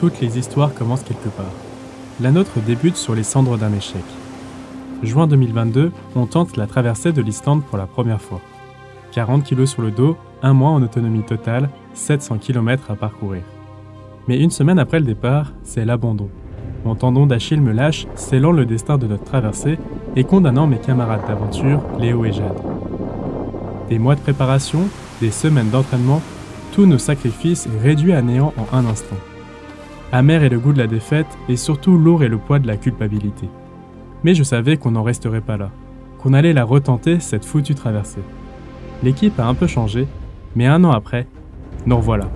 Toutes les histoires commencent quelque part. La nôtre débute sur les cendres d'un échec. Juin 2022, on tente la traversée de l'Islande pour la première fois. 40 kg sur le dos, un mois en autonomie totale, 700 km à parcourir. Mais une semaine après le départ, c'est l'abandon. Mon tendon d'Achille me lâche, scellant le destin de notre traversée et condamnant mes camarades d'aventure, Léo et Jade. Des mois de préparation, des semaines d'entraînement, tous nos sacrifices réduits à néant en un instant. Amer est le goût de la défaite et surtout lourd est le poids de la culpabilité. Mais je savais qu'on n'en resterait pas là, qu'on allait la retenter cette foutue traversée. L'équipe a un peu changé, mais un an après, nous revoilà.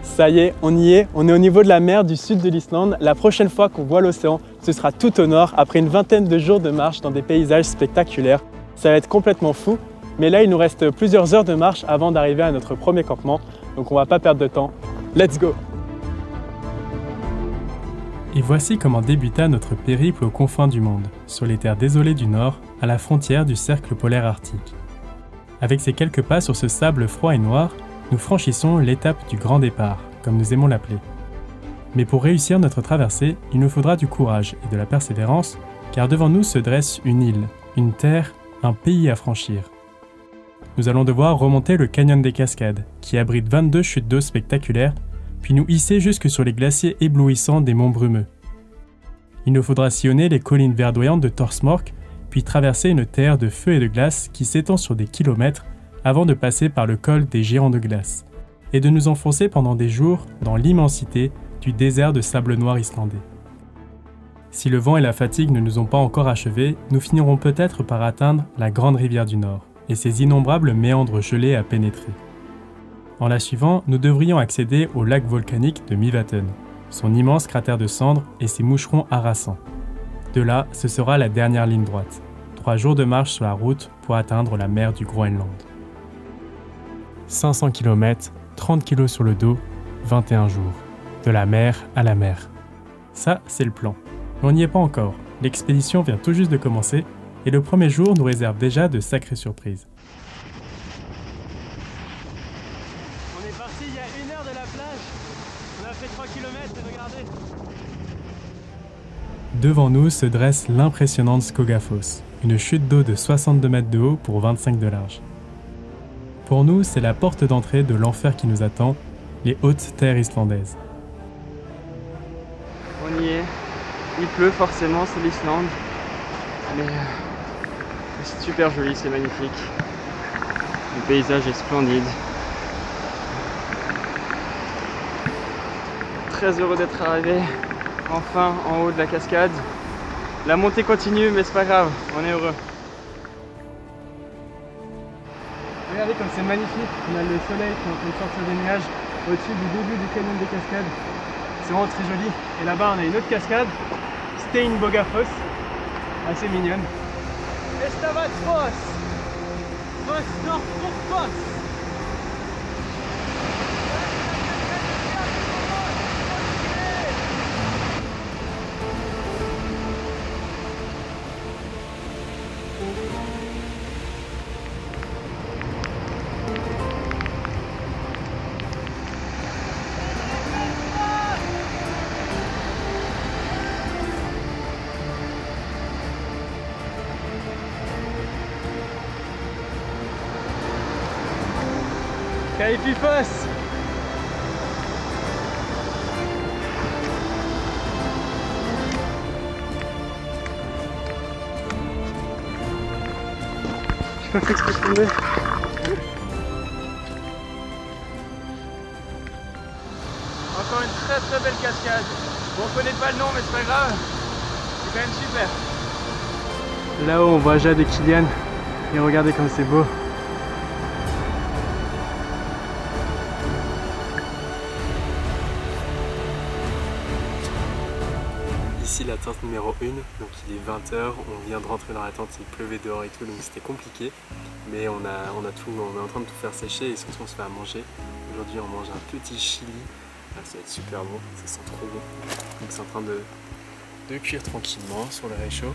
Ça y est, on est au niveau de la mer du sud de l'Islande. La prochaine fois qu'on voit l'océan, ce sera tout au nord, après une vingtaine de jours de marche dans des paysages spectaculaires. Ça va être complètement fou, mais là il nous reste plusieurs heures de marche avant d'arriver à notre premier campement, donc on va pas perdre de temps. Let's go! Et voici comment débuta notre périple aux confins du monde, sur les terres désolées du nord, à la frontière du cercle polaire arctique. Avec ces quelques pas sur ce sable froid et noir, nous franchissons l'étape du grand départ, comme nous aimons l'appeler. Mais pour réussir notre traversée, il nous faudra du courage et de la persévérance, car devant nous se dresse une île, une terre, un pays à franchir. Nous allons devoir remonter le canyon des Cascades, qui abrite 22 chutes d'eau spectaculaires, puis nous hisser jusque sur les glaciers éblouissants des monts Brumeux. Il nous faudra sillonner les collines verdoyantes de Thorsmork, puis traverser une terre de feu et de glace qui s'étend sur des kilomètres avant de passer par le col des Géants de glace, et de nous enfoncer pendant des jours dans l'immensité du désert de sable noir islandais. Si le vent et la fatigue ne nous ont pas encore achevés, nous finirons peut-être par atteindre la grande rivière du Nord, et ses innombrables méandres gelés à pénétrer. En la suivant, nous devrions accéder au lac volcanique de Mývatn, son immense cratère de cendres et ses moucherons harassants. De là, ce sera la dernière ligne droite. 3 jours de marche sur la route pour atteindre la mer du Groenland. 500 km, 30 kg sur le dos, 21 jours. De la mer à la mer. Ça, c'est le plan. Mais on n'y est pas encore. L'expédition vient tout juste de commencer et le premier jour nous réserve déjà de sacrées surprises. On est parti il y a 1 heure de la plage. On a fait 3 km, regardez. Devant nous se dresse l'impressionnante Skogafoss, une chute d'eau de 62 mètres de haut pour 25 de large. Pour nous, c'est la porte d'entrée de l'enfer qui nous attend, les hautes terres islandaises. On y est, il pleut forcément, c'est l'Islande, mais c'est super joli, c'est magnifique. Le paysage est splendide. Très heureux d'être arrivé, enfin en haut de la cascade. La montée continue, mais c'est pas grave, on est heureux. Regardez comme c'est magnifique, on a le soleil qui est en train de sortir des nuages au-dessus du début du canyon des Cascades. C'est vraiment très joli. Et là-bas on a une autre cascade, Steinbogafoss, assez mignonne. Estavatfoss, Foss. Kaififoss. Je pas fait exprès de tomber. Encore une très belle cascade. Bon, on connaît pas le nom, mais c'est pas grave. C'est quand même super. Là-haut on voit Jade et Kylian. Et regardez comme c'est beau. Ici la l'attente numéro 1, donc il est 20 h, on vient de rentrer dans la tente, il pleuvait dehors et tout, donc c'était compliqué. Mais on est en train de tout faire sécher et surtout on se fait à manger. Aujourd'hui on mange un petit chili, là, ça va être super bon, ça sent trop bon. Donc c'est en train de cuire tranquillement sur le réchaud.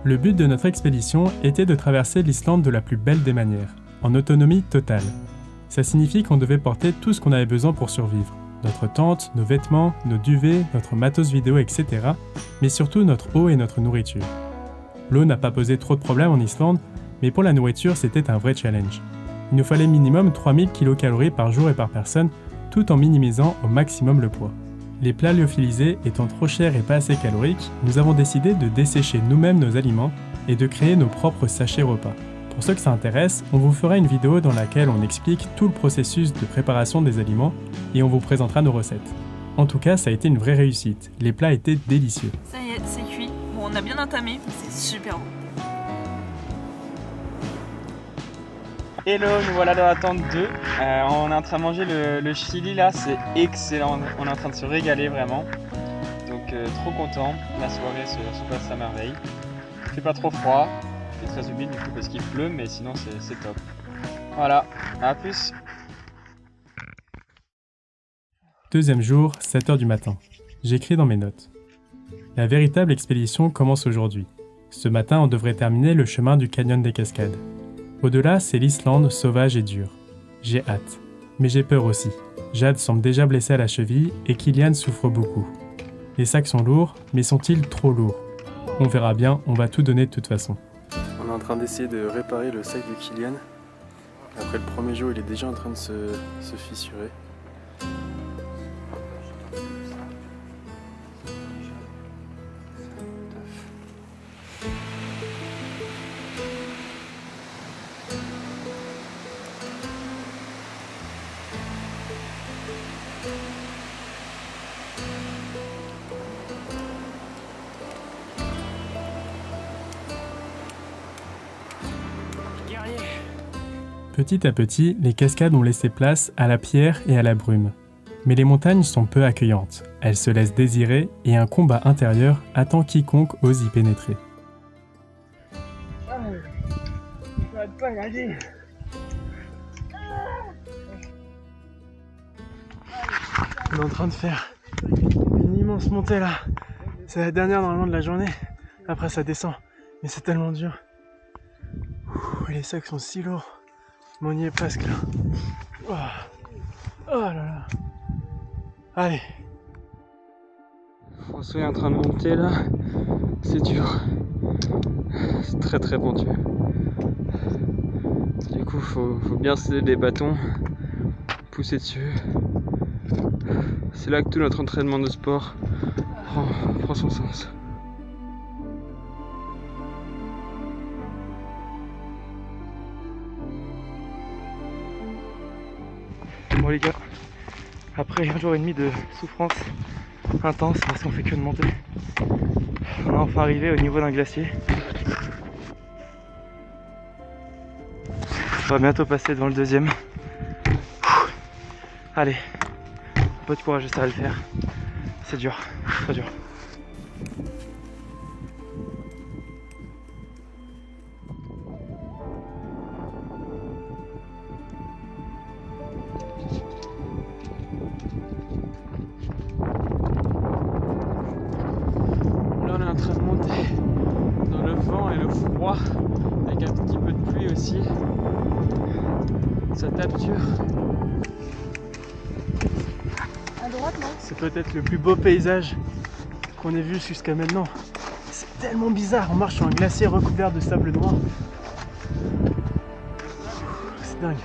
Le but de notre expédition était de traverser l'Islande de la plus belle des manières, en autonomie totale. Ça signifie qu'on devait porter tout ce qu'on avait besoin pour survivre. Notre tente, nos vêtements, nos duvets, notre matos vidéo, etc. Mais surtout notre eau et notre nourriture. L'eau n'a pas posé trop de problèmes en Islande, mais pour la nourriture, c'était un vrai challenge. Il nous fallait minimum 3000 kcal par jour et par personne, tout en minimisant au maximum le poids. Les plats lyophilisés étant trop chers et pas assez caloriques, nous avons décidé de dessécher nous-mêmes nos aliments et de créer nos propres sachets repas. Pour ceux que ça intéresse, on vous fera une vidéo dans laquelle on explique tout le processus de préparation des aliments et on vous présentera nos recettes. En tout cas, ça a été une vraie réussite. Les plats étaient délicieux. Ça y est, c'est cuit. Bon, on a bien entamé, mais c'est super bon. Hello, nous voilà dans la tente 2. On est en train de manger le chili là, c'est excellent. On est en train de se régaler vraiment. Donc trop content. La soirée se passe à merveille. Il fait pas trop froid. Il fait très humide du coup parce qu'il pleut, mais sinon c'est top. Voilà, à plus. Deuxième jour, 7 h du matin. J'écris dans mes notes. La véritable expédition commence aujourd'hui. Ce matin, on devrait terminer le chemin du canyon des Cascades. Au-delà, c'est l'Islande sauvage et dure. J'ai hâte. Mais j'ai peur aussi. Jade semble déjà blessée à la cheville et Kylian souffre beaucoup. Les sacs sont lourds, mais sont-ils trop lourds? On verra bien, on va tout donner de toute façon. On est en train d'essayer de réparer le sac de Kylian. Après le premier jour, il est déjà en train de se fissurer. Petit à petit, les cascades ont laissé place à la pierre et à la brume. Mais les montagnes sont peu accueillantes, elles se laissent désirer et un combat intérieur attend quiconque ose y pénétrer. On est en train de faire une immense montée là. C'est la dernière normalement de la journée. Après ça descend, mais c'est tellement dur. Et les sacs sont si lourds. Mais on y est presque là. Oh là là. Allez. François est en train de monter là. C'est dur. C'est très très pentueux. Du coup, faut bien céder des bâtons, pousser dessus. C'est là que tout notre entraînement de sport prend son sens. Bon les gars, après un jour et demi de souffrance intense parce qu'on fait que de monter, on est enfin arrivé au niveau d'un glacier. On va bientôt passer devant le deuxième. Allez, un peu de courage, ça va le faire. C'est dur, très dur. Là on est en train de monter dans le vent et le froid, avec un petit peu de pluie aussi. Ça tape dur. À droite, non? C'est peut-être le plus beau paysage qu'on ait vu jusqu'à maintenant. C'est tellement bizarre, on marche sur un glacier recouvert de sable noir. C'est dingue.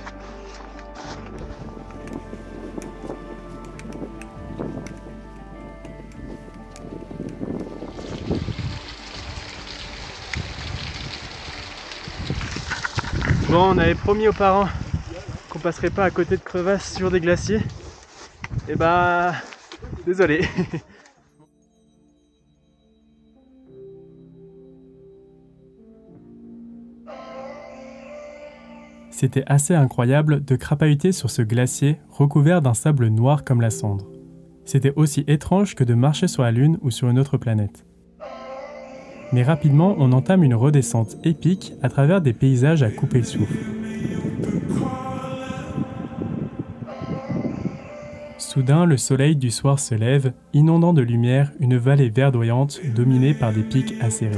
Bon, on avait promis aux parents qu'on passerait pas à côté de crevasses sur des glaciers. Et bah, désolé. C'était assez incroyable de crapahuter sur ce glacier recouvert d'un sable noir comme la cendre. C'était aussi étrange que de marcher sur la Lune ou sur une autre planète. Mais rapidement, on entame une redescente épique à travers des paysages à couper le souffle. Soudain, le soleil du soir se lève, inondant de lumière une vallée verdoyante dominée par des pics acérés.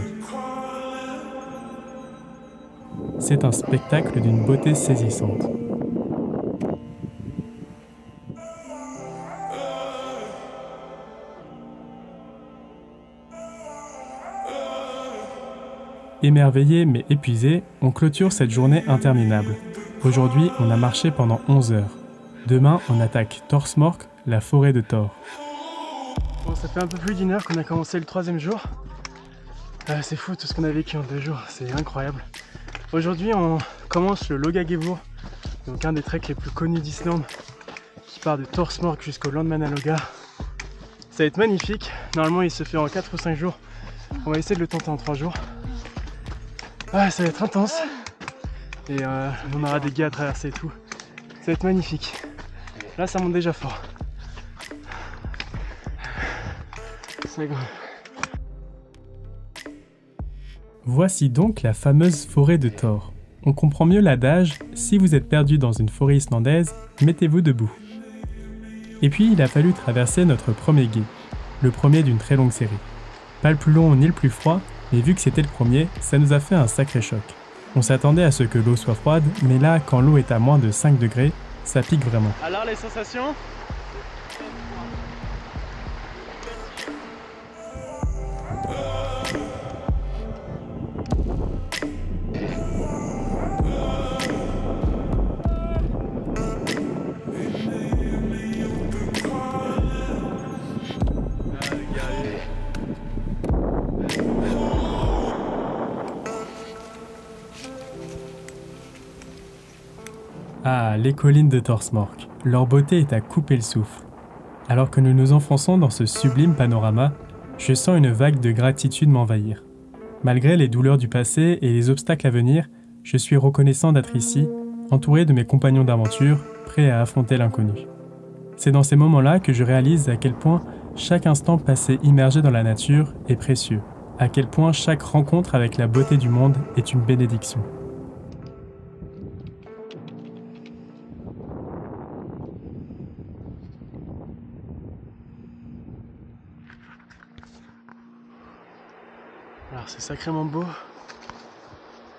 C'est un spectacle d'une beauté saisissante. Émerveillé mais épuisé, on clôture cette journée interminable. Aujourd'hui, on a marché pendant 11 heures. Demain, on attaque Thorsmork, la forêt de Thor. Bon, ça fait un peu plus d'1 heure qu'on a commencé le 3e jour. C'est fou tout ce qu'on a vécu en 2 jours, c'est incroyable. Aujourd'hui, on commence le Logagevur, donc un des treks les plus connus d'Islande, qui part de Thorsmork jusqu'au Landmannalauga. Ça va être magnifique. Normalement, il se fait en 4 ou 5 jours. On va essayer de le tenter en 3 jours. Ah, ça va être intense. Et on aura des guides à traverser et tout. Ça va être magnifique. Là, ça monte déjà fort. C'est grand. Voici donc la fameuse forêt de Thor. On comprend mieux l'adage « Si vous êtes perdu dans une forêt islandaise, mettez-vous debout ». Et puis il a fallu traverser notre premier gué, le premier d'une très longue série. Pas le plus long ni le plus froid, mais vu que c'était le premier, ça nous a fait un sacré choc. On s'attendait à ce que l'eau soit froide, mais là, quand l'eau est à moins de 5 degrés, ça pique vraiment. Alors les sensations ? Ah, les collines de Thorsmork. Leur beauté est à couper le souffle. Alors que nous nous enfonçons dans ce sublime panorama, je sens une vague de gratitude m'envahir. Malgré les douleurs du passé et les obstacles à venir, je suis reconnaissant d'être ici, entouré de mes compagnons d'aventure, prêts à affronter l'inconnu. C'est dans ces moments-là que je réalise à quel point chaque instant passé immergé dans la nature est précieux, à quel point chaque rencontre avec la beauté du monde est une bénédiction. Alors c'est sacrément beau,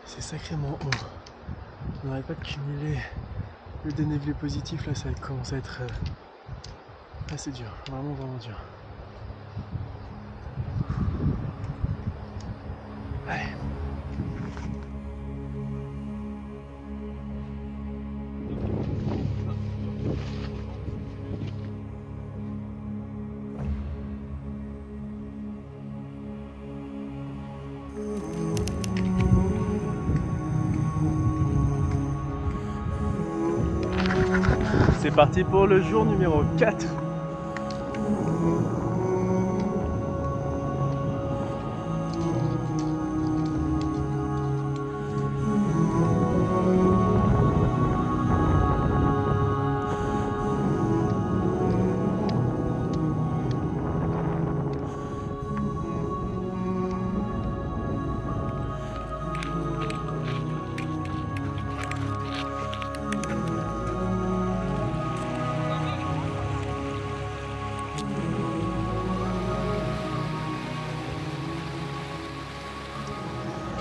c'est sacrément haut. On n'arrête pas de cumuler le dénivelé positif, là ça commence à être assez dur, vraiment dur. Allez. C'est parti pour le jour numéro 4.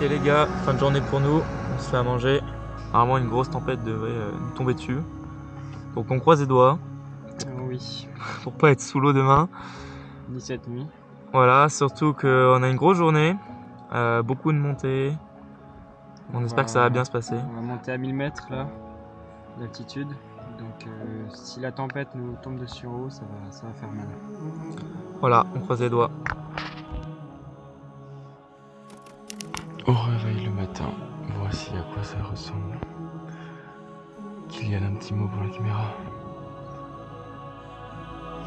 Ok les gars, fin de journée pour nous, on se fait à manger. Apparemment une grosse tempête devrait nous tomber dessus. Donc on croise les doigts. Oui, Pour pas être sous l'eau demain. 17 nuits. Voilà, surtout qu'on a une grosse journée, beaucoup de montées. On espère que ça va bien se passer. On va monter à 1000 mètres là, d'altitude. Donc si la tempête nous tombe dessus en haut, ça va faire mal. Voilà, on croise les doigts. Au réveil le matin, voici à quoi ça ressemble. Kylian, un petit mot pour la caméra.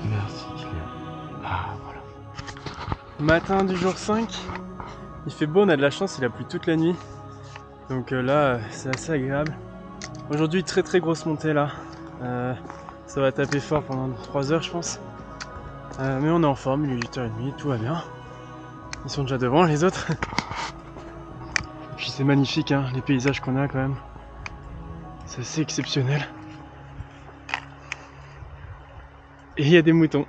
Merci Kylian. Ah voilà. Matin du jour 5, il fait beau, on a de la chance, il a plu toute la nuit. Donc là, c'est assez agréable. Aujourd'hui, très grosse montée là. Ça va taper fort pendant 3 heures je pense. Mais on est en forme, il est 8h30, tout va bien. Ils sont déjà devant les autres. Puis c'est magnifique hein, les paysages qu'on a quand même. C'est assez exceptionnel. Et il y a des moutons.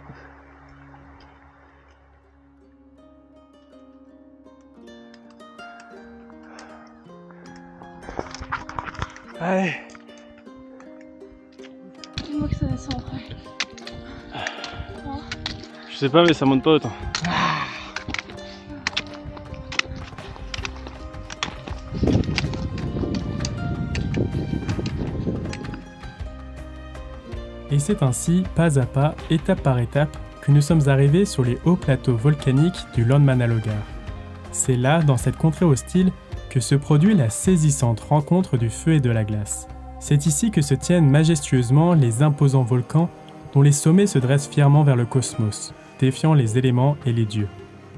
Allez. Dis-moi que ça descend après. Je sais pas mais ça monte pas autant. Et c'est ainsi, pas à pas, étape par étape, que nous sommes arrivés sur les hauts plateaux volcaniques du Landmannalaugar. C'est là, dans cette contrée hostile, que se produit la saisissante rencontre du feu et de la glace. C'est ici que se tiennent majestueusement les imposants volcans dont les sommets se dressent fièrement vers le cosmos, défiant les éléments et les dieux.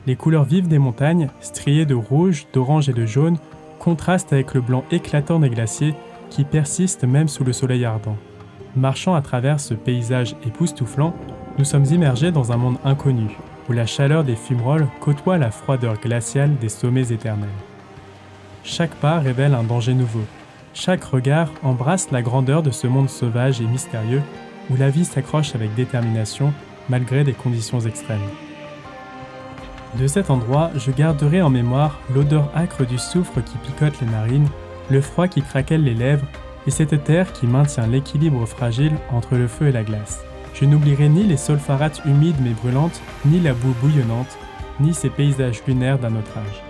Les couleurs vives des montagnes, striées de rouge, d'orange et de jaune, contrastent avec le blanc éclatant des glaciers qui persistent même sous le soleil ardent. Marchant à travers ce paysage époustouflant, nous sommes immergés dans un monde inconnu, où la chaleur des fumerolles côtoie la froideur glaciale des sommets éternels. Chaque pas révèle un danger nouveau. Chaque regard embrasse la grandeur de ce monde sauvage et mystérieux, où la vie s'accroche avec détermination malgré des conditions extrêmes. De cet endroit, je garderai en mémoire l'odeur âcre du soufre qui picote les narines, le froid qui craquelle les lèvres, et cette terre qui maintient l'équilibre fragile entre le feu et la glace. Je n'oublierai ni les solfarates humides mais brûlantes, ni la boue bouillonnante, ni ces paysages lunaires d'un autre âge.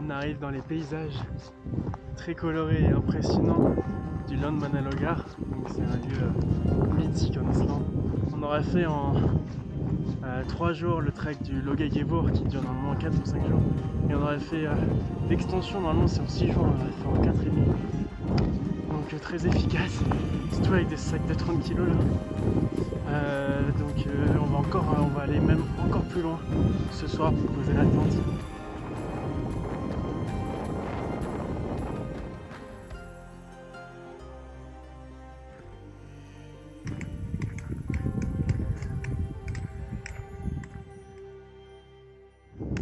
On arrive dans les paysages très colorés et impressionnants du Landmannalaugar. C'est un lieu mythique en Islande. On aurait fait en 3 jours le trek du Logagevur qui dure normalement 4 ou 5 jours. Et on aurait fait l'extension, normalement c'est en 6 jours, on aurait fait en 4,5. Donc très efficace, surtout avec des sacs de 30 kg là. On va aller même encore plus loin ce soir pour poser la tente.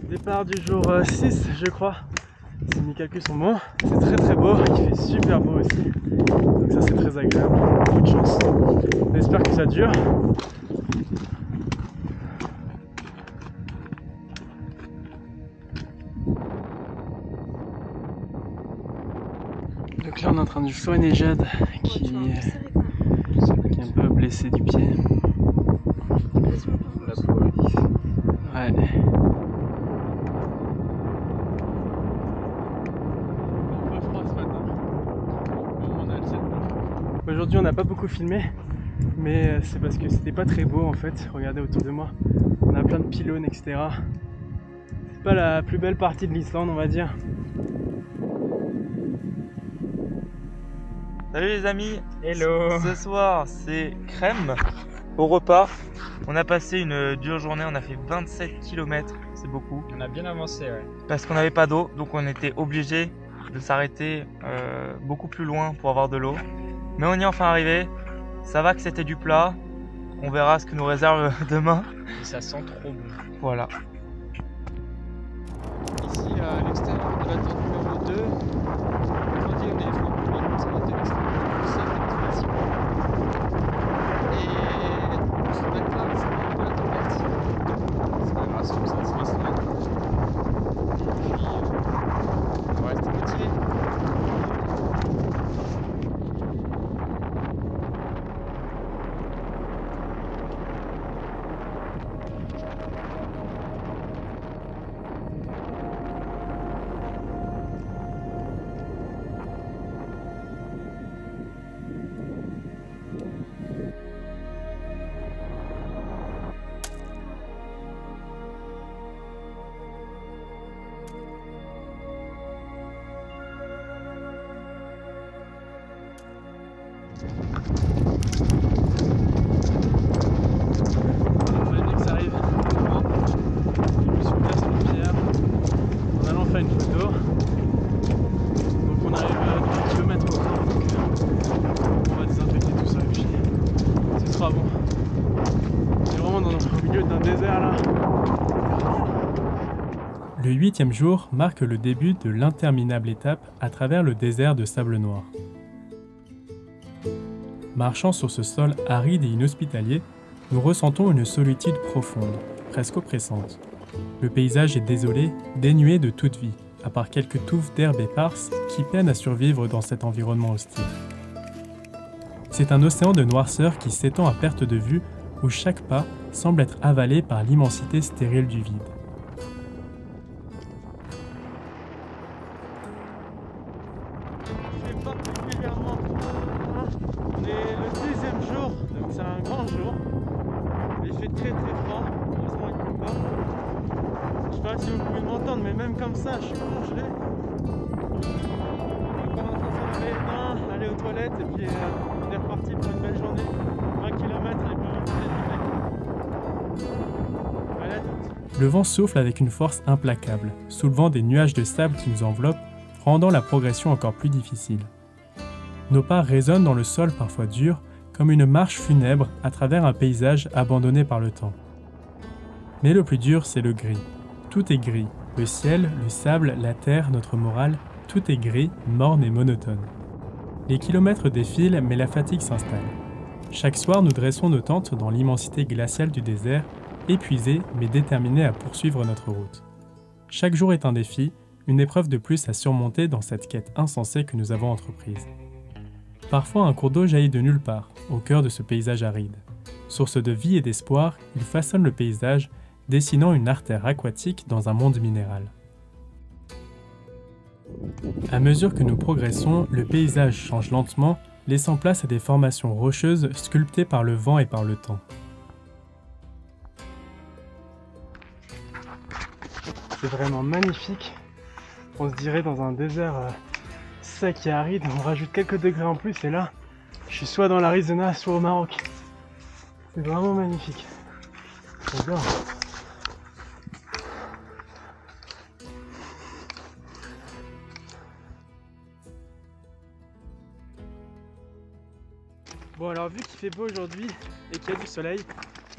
Départ du jour 6 je crois, si mes calculs sont bons. C'est très très beau, il fait super beau aussi, donc ça c'est très agréable, beaucoup de chance. J'espère que ça dure. Donc là on est en train de soigner Jade qui est un peu blessée du pied. Ouais. Aujourd'hui on n'a pas beaucoup filmé, mais c'est parce que c'était pas très beau en fait. Regardez autour de moi, on a plein de pylônes etc. C'est pas la plus belle partie de l'Islande on va dire. Salut les amis. Hello. Ce soir c'est crème au repas. On a passé une dure journée, on a fait 27 km, c'est beaucoup. On a bien avancé, ouais. Parce qu'on n'avait pas d'eau, donc on était obligé de s'arrêter beaucoup plus loin pour avoir de l'eau. Mais on y est enfin arrivé, ça va que c'était du plat, on verra ce que nous réserve demain. Et ça sent trop bon. Voilà. Ici à l'extérieur de la tente numéro 2, aujourd'hui on est franchement ça m'intéresse. C'est facile. Et on se met là, c'est un peu la tempête. C'est pas grave, c'est comme ça, c'est l'Islande. Et puis on va rester motivé. Le 8e jour marque le début de l'interminable étape à travers le désert de sable noir. Marchant sur ce sol aride et inhospitalier, nous ressentons une solitude profonde, presque oppressante. Le paysage est désolé, dénué de toute vie, à part quelques touffes d'herbe éparses qui peinent à survivre dans cet environnement hostile. C'est un océan de noirceur qui s'étend à perte de vue, où chaque pas semble être avalé par l'immensité stérile du vide. On est le 10e jour, donc c'est un grand jour. Il fait très froid, heureusement il ne pleut pas. Je sais pas si vous pouvez m'entendre, mais même comme ça, je suis congelé. On commence à se lever, aller aux toilettes et puis on est reparti pour une belle journée. 20 km et puis on est. Le vent souffle avec une force implacable, soulevant des nuages de sable qui nous enveloppent, rendant la progression encore plus difficile. Nos pas résonnent dans le sol parfois dur, comme une marche funèbre à travers un paysage abandonné par le temps. Mais le plus dur, c'est le gris. Tout est gris. Le ciel, le sable, la terre, notre morale, tout est gris, morne et monotone. Les kilomètres défilent, mais la fatigue s'installe. Chaque soir, nous dressons nos tentes dans l'immensité glaciale du désert, épuisés mais déterminés à poursuivre notre route. Chaque jour est un défi, une épreuve de plus à surmonter dans cette quête insensée que nous avons entreprise. Parfois, un cours d'eau jaillit de nulle part, au cœur de ce paysage aride. Source de vie et d'espoir, il façonne le paysage, dessinant une artère aquatique dans un monde minéral. À mesure que nous progressons, le paysage change lentement, laissant place à des formations rocheuses sculptées par le vent et par le temps. C'est vraiment magnifique. On se dirait dans un désert sec et aride, on rajoute quelques degrés en plus et là, je suis soit dans l'Arizona, soit au Maroc. C'est vraiment magnifique. J'adore. Bon alors vu qu'il fait beau aujourd'hui et qu'il y a du soleil,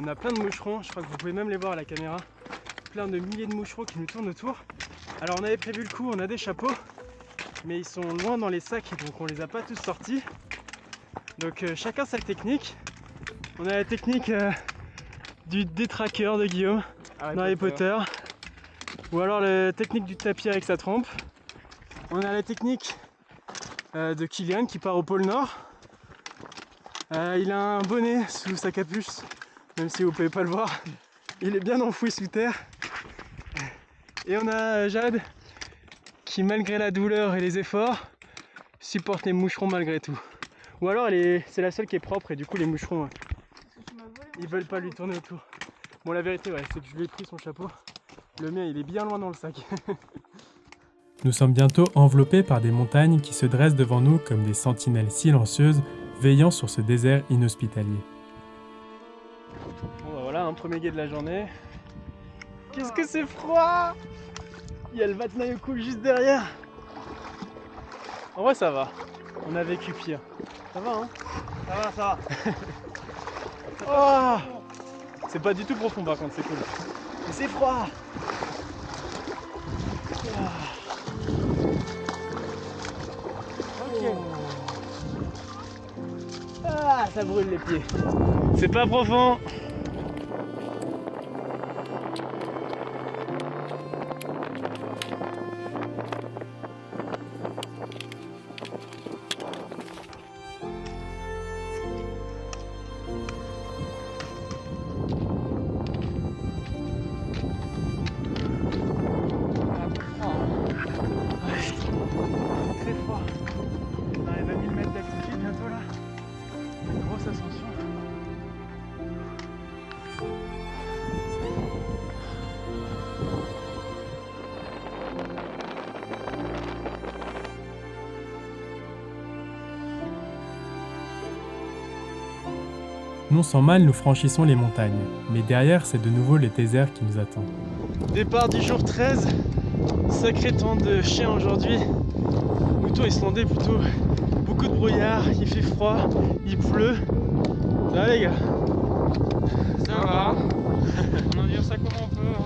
on a plein de moucherons, je crois que vous pouvez même les voir à la caméra. Plein de milliers de moucherons qui nous tournent autour. Alors on avait prévu le coup, on a des chapeaux, mais ils sont loin dans les sacs, donc on les a pas tous sortis. Donc chacun sa technique. On a la technique du détraqueur de Guillaume dans Harry Potter. Ou alors la technique du tapis avec sa trompe. On a la technique de Kylian qui part au pôle Nord. Il a un bonnet sous sa capuche, même si vous pouvez pas le voir. Il est bien enfoui sous terre. Et on a Jade qui, malgré la douleur et les efforts, supporte les moucherons malgré tout. Ou alors c'est la seule qui est propre et du coup les moucherons ils veulent pas lui tourner autour. Bon la vérité c'est que je lui ai pris son chapeau. Le mien il est bien loin dans le sac. Nous sommes bientôt enveloppés par des montagnes qui se dressent devant nous comme des sentinelles silencieuses veillant sur ce désert inhospitalier. Bon bah voilà, un premier guet de la journée. Qu'est-ce que c'est froid! Il y a le Vatnajökull cool juste derrière. En vrai ça va, on a vécu pire. Ça va hein? Ça va. Oh, c'est pas du tout profond par contre, c'est cool. Mais c'est froid! Ok. Ah, ça brûle les pieds. C'est pas profond. Très froid. On arrive à 1000 mètres d'altitude bientôt là. Une grosse ascension. Non sans mal, nous franchissons les montagnes, mais derrière, c'est de nouveau le désert qui nous attend. Départ du jour 13, sacré temps de chien aujourd'hui. Mouton islandais plutôt, beaucoup de brouillard, il fait froid, il pleut. Ça va les gars? Ça va. On en dire ça comme on peut. Hein.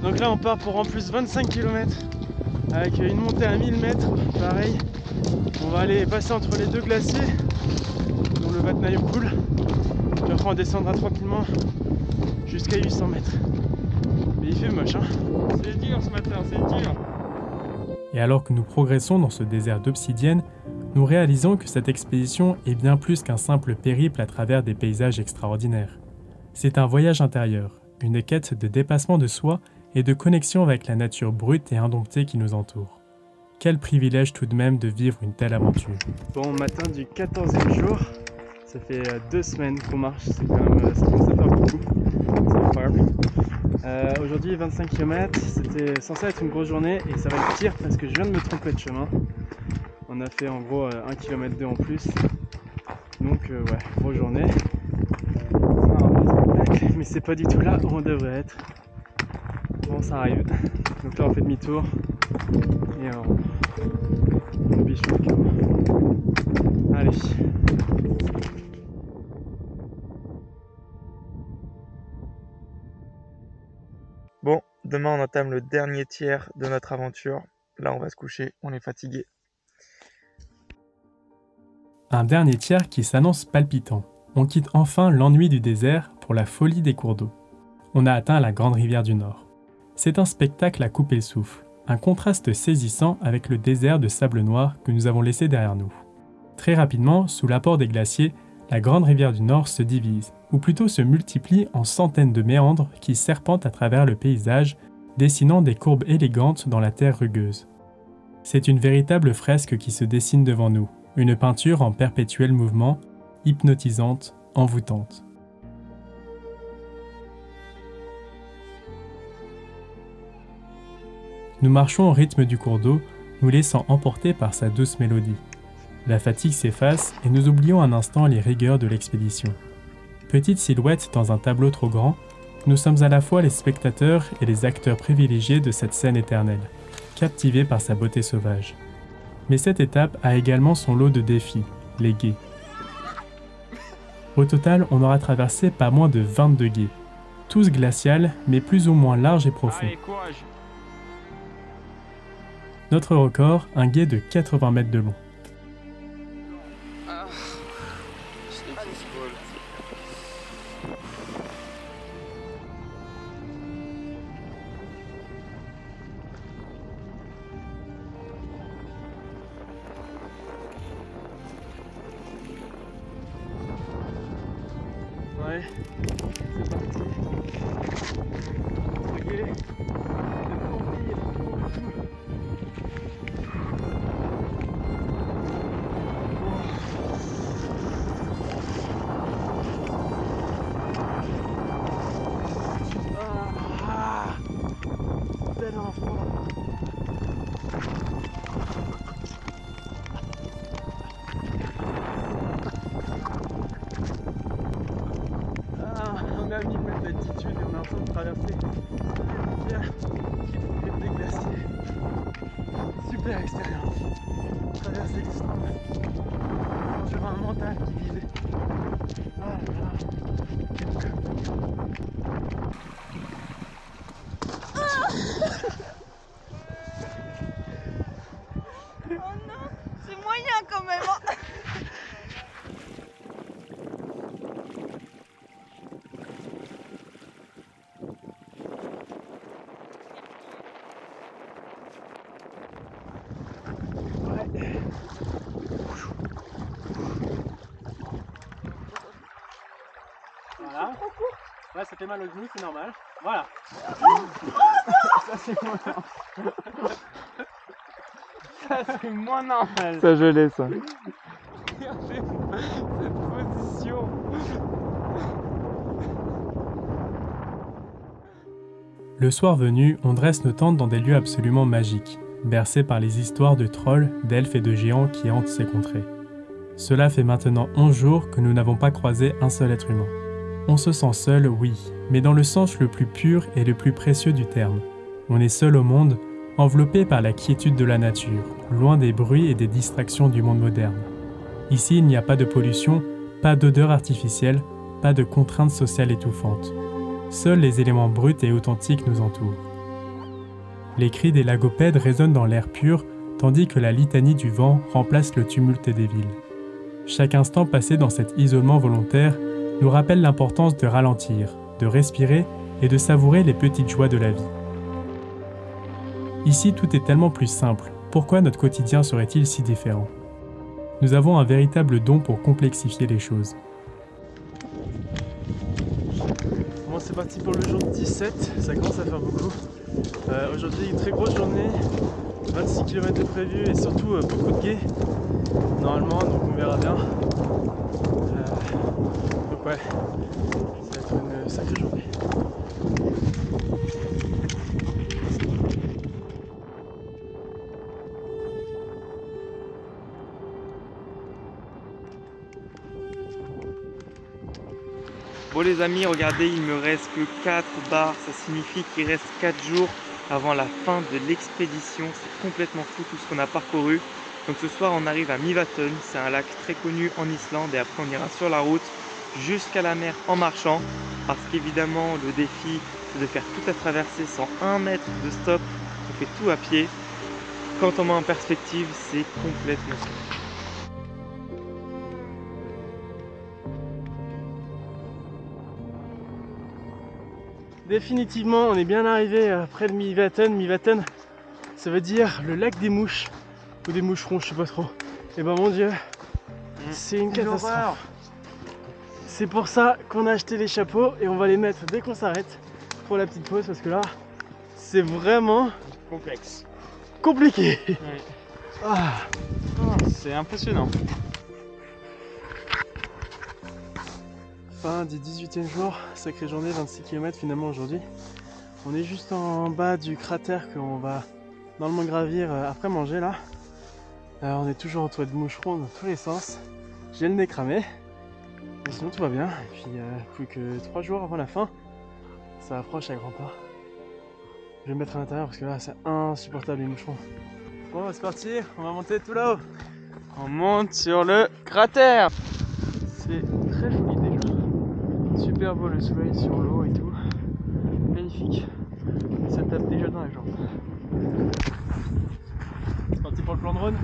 Donc là on part pour en plus 25 km avec une montée à 1000 mètres, pareil. On va aller passer entre les deux glaciers, dont le Vatnajökull. Puis après on descendra tranquillement jusqu'à 800 mètres. Mais il fait moche hein. C'est dur ce matin, c'est dur. Et alors que nous progressons dans ce désert d'obsidienne, nous réalisons que cette expédition est bien plus qu'un simple périple à travers des paysages extraordinaires. C'est un voyage intérieur, une quête de dépassement de soi et de connexion avec la nature brute et indomptée qui nous entoure. Quel privilège tout de même de vivre une telle aventure. Bon, matin du 14e jour, ça fait 2 semaines qu'on marche, c'est quand même, ça commence à faire beaucoup, c'est incroyable. Aujourd'hui 25 km, c'était censé être une grosse journée et ça va être pire parce que je viens de me tromper de chemin. On a fait en gros 1 km 2 en plus, donc ouais, grosse journée. Mais c'est pas du tout là où on devrait être. Bon, ça arrive. Donc là on fait demi-tour et on biche le camp. Allez. Bon, demain on entame le dernier tiers de notre aventure. Là on va se coucher, on est fatigué. Un dernier tiers qui s'annonce palpitant. On quitte enfin l'ennui du désert pour la folie des cours d'eau. On a atteint la grande rivière du Nord. C'est un spectacle à couper le souffle, un contraste saisissant avec le désert de sable noir que nous avons laissé derrière nous. Très rapidement, sous l'apport des glaciers, la grande rivière du Nord se divise, ou plutôt se multiplie en centaines de méandres qui serpentent à travers le paysage, dessinant des courbes élégantes dans la terre rugueuse. C'est une véritable fresque qui se dessine devant nous, une peinture en perpétuel mouvement, hypnotisante, envoûtante. Nous marchons au rythme du cours d'eau, nous laissant emporter par sa douce mélodie. La fatigue s'efface et nous oublions un instant les rigueurs de l'expédition. Petite silhouette dans un tableau trop grand, nous sommes à la fois les spectateurs et les acteurs privilégiés de cette scène éternelle, captivés par sa beauté sauvage. Mais cette étape a également son lot de défis, les gués. Au total, on aura traversé pas moins de 22 gués, tous glaciales mais plus ou moins larges et profonds. Allez, courage. Notre record, un gué de 80 mètres de long. Ouais, c'est parti. Tranquille. Tellement froid. On est à 1000 mètres d'altitude et on est en train de traverser une rivière qui est des glaciers. Super expérience. Traverser l'Islande. Sur un mental qui disait. Ah là là. Oh non, c'est moyen quand même. Hein. Voilà. Là, ça fait mal aux genoux, c'est normal. Voilà. Ça, c'est moins normal. Ça, c'est moins normal. Ça gelé ça. Regardez cette position. Le soir venu, on dresse nos tentes dans des lieux absolument magiques, bercés par les histoires de trolls, d'elfes et de géants qui hantent ces contrées. Cela fait maintenant 11 jours que nous n'avons pas croisé un seul être humain. On se sent seul, oui, mais dans le sens le plus pur et le plus précieux du terme. On est seul au monde, enveloppé par la quiétude de la nature, loin des bruits et des distractions du monde moderne. Ici, il n'y a pas de pollution, pas d'odeur artificielle, pas de contraintes sociales étouffantes. Seuls les éléments bruts et authentiques nous entourent. Les cris des lagopèdes résonnent dans l'air pur, tandis que la litanie du vent remplace le tumulte des villes. Chaque instant passé dans cet isolement volontaire nous rappelle l'importance de ralentir, de respirer et de savourer les petites joies de la vie. Ici, tout est tellement plus simple. Pourquoi notre quotidien serait-il si différent ? Nous avons un véritable don pour complexifier les choses. Bon, c'est parti pour le jour 17, ça commence à faire beaucoup. Aujourd'hui, une très grosse journée, 26 km de prévu et surtout beaucoup de gués normalement, donc on verra bien. Donc ouais, ça va être une sacrée journée. Bon les amis, regardez, il me reste que 4 bars, ça signifie qu'il reste 4 jours avant la fin de l'expédition. C'est complètement fou tout ce qu'on a parcouru. Donc ce soir on arrive à Mývatn, c'est un lac très connu en Islande et après on ira sur la route jusqu'à la mer en marchant parce qu'évidemment le défi c'est de faire toute la traversée sans 1 mètre de stop, on fait tout à pied. Quand on met en perspective, c'est complètement fou. Définitivement, on est bien arrivé près de Mývatn. Mývatn, ça veut dire le lac des mouches ou des moucherons, je sais pas trop. Et ben mon dieu, c'est une catastrophe. C'est pour ça qu'on a acheté les chapeaux et on va les mettre dès qu'on s'arrête pour la petite pause parce que là, c'est vraiment Complexe. compliqué. Ouais. Ah. C'est impressionnant. Fin du 18e jour, sacrée journée, 26 km finalement aujourd'hui. On est juste en bas du cratère qu'on va normalement gravir après manger là. On est toujours entouré de moucherons dans tous les sens. J'ai le nez cramé, mais sinon tout va bien. Et puis plus que 3 jours avant la fin, ça approche à grands pas. Je vais me mettre à l'intérieur parce que là c'est insupportable les moucherons. Bon, c'est parti, on va monter tout là-haut. On monte sur le cratère. C'est très joli déjà. Super beau le soleil sur l'eau et tout. Magnifique. Ça tape déjà dans les jambes. C'est parti pour le plan drone.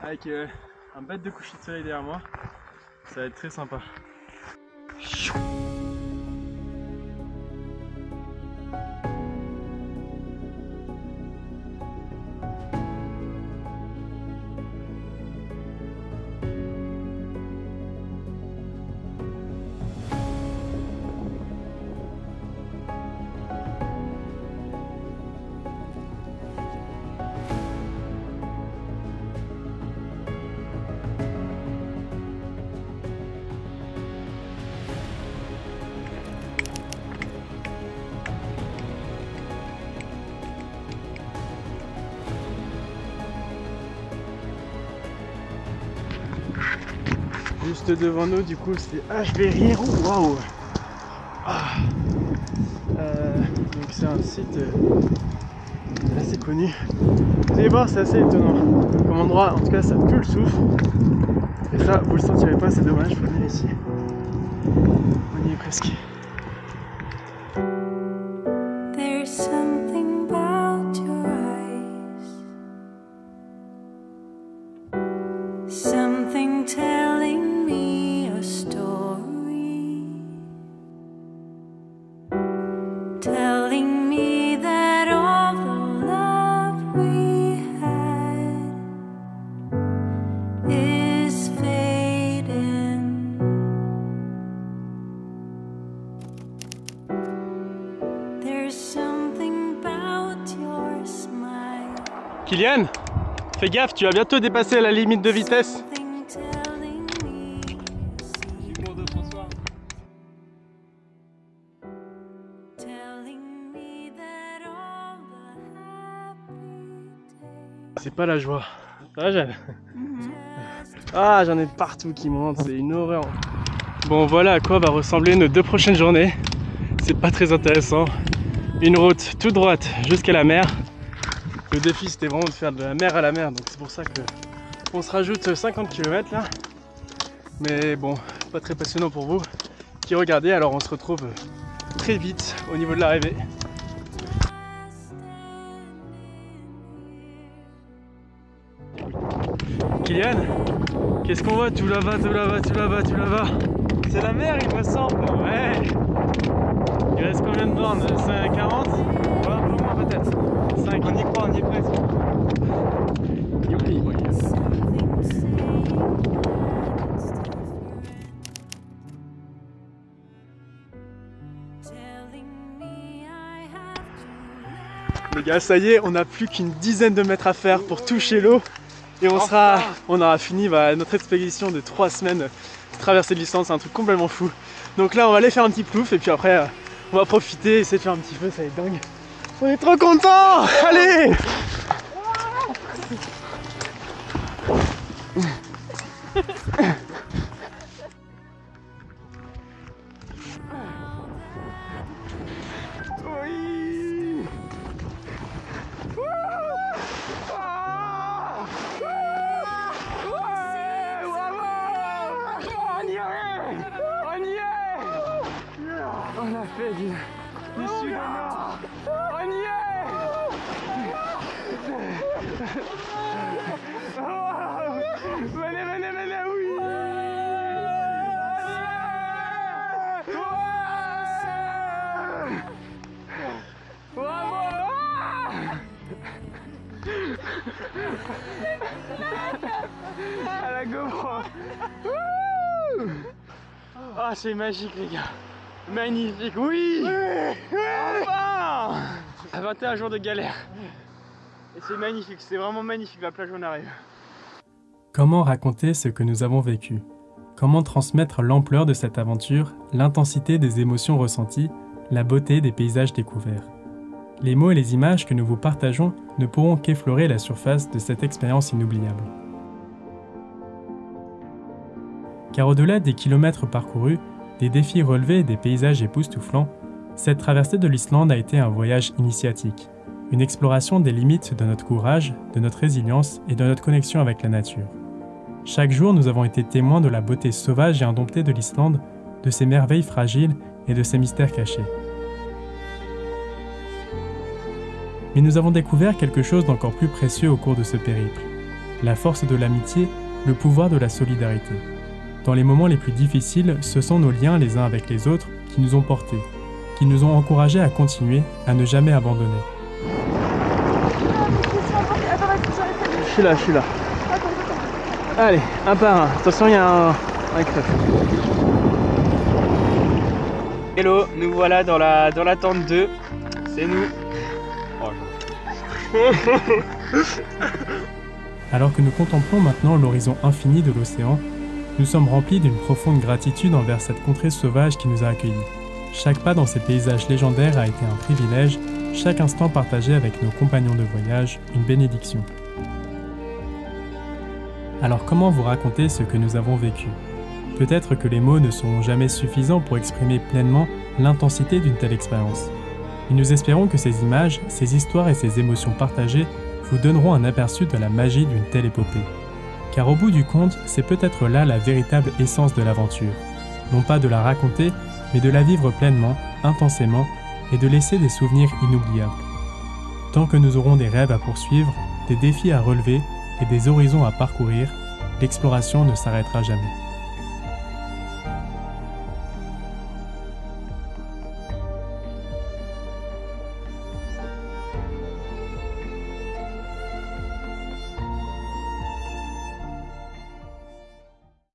Avec un bête de coucher de soleil derrière moi. Ça va être très sympa. Juste devant nous, du coup, c'est Ashverir. Waouh! Ah. Donc, c'est un site assez connu. Vous allez voir, c'est assez étonnant comme endroit. En tout cas, ça pue le souffle. Et ça, vous le sentirez pas, c'est dommage. Faut venir ici. On y est presque. There's something about your eyes, something telling me a story, telling me that all the love we had is fading. There's something about your smile. Kylian, fais gaffe, tu vas bientôt dépasser la limite de vitesse. Something telling me telling me that all the happy days C'est pas la joie. Ça va, Jeanne? just Ah, j'en ai partout qui montent, c'est une horreur. Bon, voilà à quoi va ressembler nos 2 prochaines journées. C'est pas très intéressant. Une route toute droite jusqu'à la mer. Le défi, c'était vraiment de faire de la mer à la mer, donc c'est pour ça que on se rajoute 50 km là. Mais bon, pas très passionnant pour vous qui regardez, alors on se retrouve très vite au niveau de l'arrivée. Kylian, qu'est-ce qu'on voit tout là-bas, tout là-bas, tout là-bas, tout là-bas? C'est la mer, il me semble. Ouais. Il reste combien de bornes? 40? Ouais, un peu moins peut-être. 5. On y croit, on y est presque. Youpi. Les gars, ça y est, on n'a plus qu'une dizaine de mètres à faire pour toucher l'eau. Et on aura fini notre expédition de 3 semaines traverser l'Islande, c'est un truc complètement fou. Donc là on va aller faire un petit plouf et puis après on va profiter, essayer de faire un petit feu, ça va être dingue. On est trop contents. Allez. On a fait du sud au nord. On y est. Venez, venez, venez, oui. À la GoPro. Ah, c'est magique les gars. Magnifique, oui, enfin 21 jours de galère. Et c'est magnifique, c'est vraiment magnifique la plage où on arrive. Comment raconter ce que nous avons vécu? Comment transmettre l'ampleur de cette aventure, l'intensité des émotions ressenties, la beauté des paysages découverts? Les mots et les images que nous vous partageons ne pourront qu'effleurer la surface de cette expérience inoubliable. Car au-delà des kilomètres parcourus, des défis relevés et des paysages époustouflants, cette traversée de l'Islande a été un voyage initiatique, une exploration des limites de notre courage, de notre résilience et de notre connexion avec la nature. Chaque jour, nous avons été témoins de la beauté sauvage et indomptée de l'Islande, de ses merveilles fragiles et de ses mystères cachés. Mais nous avons découvert quelque chose d'encore plus précieux au cours de ce périple, la force de l'amitié, le pouvoir de la solidarité. Dans les moments les plus difficiles, ce sont nos liens les uns avec les autres qui nous ont portés, qui nous ont encouragés à continuer, à ne jamais abandonner. Je suis là. Allez, un par un. Attention, il y a un creux. Hello, nous voilà dans la tente 2. C'est nous. Alors que nous contemplons maintenant l'horizon infini de l'océan, nous sommes remplis d'une profonde gratitude envers cette contrée sauvage qui nous a accueillis. Chaque pas dans ces paysages légendaires a été un privilège, chaque instant partagé avec nos compagnons de voyage, une bénédiction. Alors comment vous raconter ce que nous avons vécu? Peut-être que les mots ne seront jamais suffisants pour exprimer pleinement l'intensité d'une telle expérience. Et nous espérons que ces images, ces histoires et ces émotions partagées vous donneront un aperçu de la magie d'une telle épopée. Car au bout du compte, c'est peut-être là la véritable essence de l'aventure. Non pas de la raconter, mais de la vivre pleinement, intensément, et de laisser des souvenirs inoubliables. Tant que nous aurons des rêves à poursuivre, des défis à relever et des horizons à parcourir, l'exploration ne s'arrêtera jamais.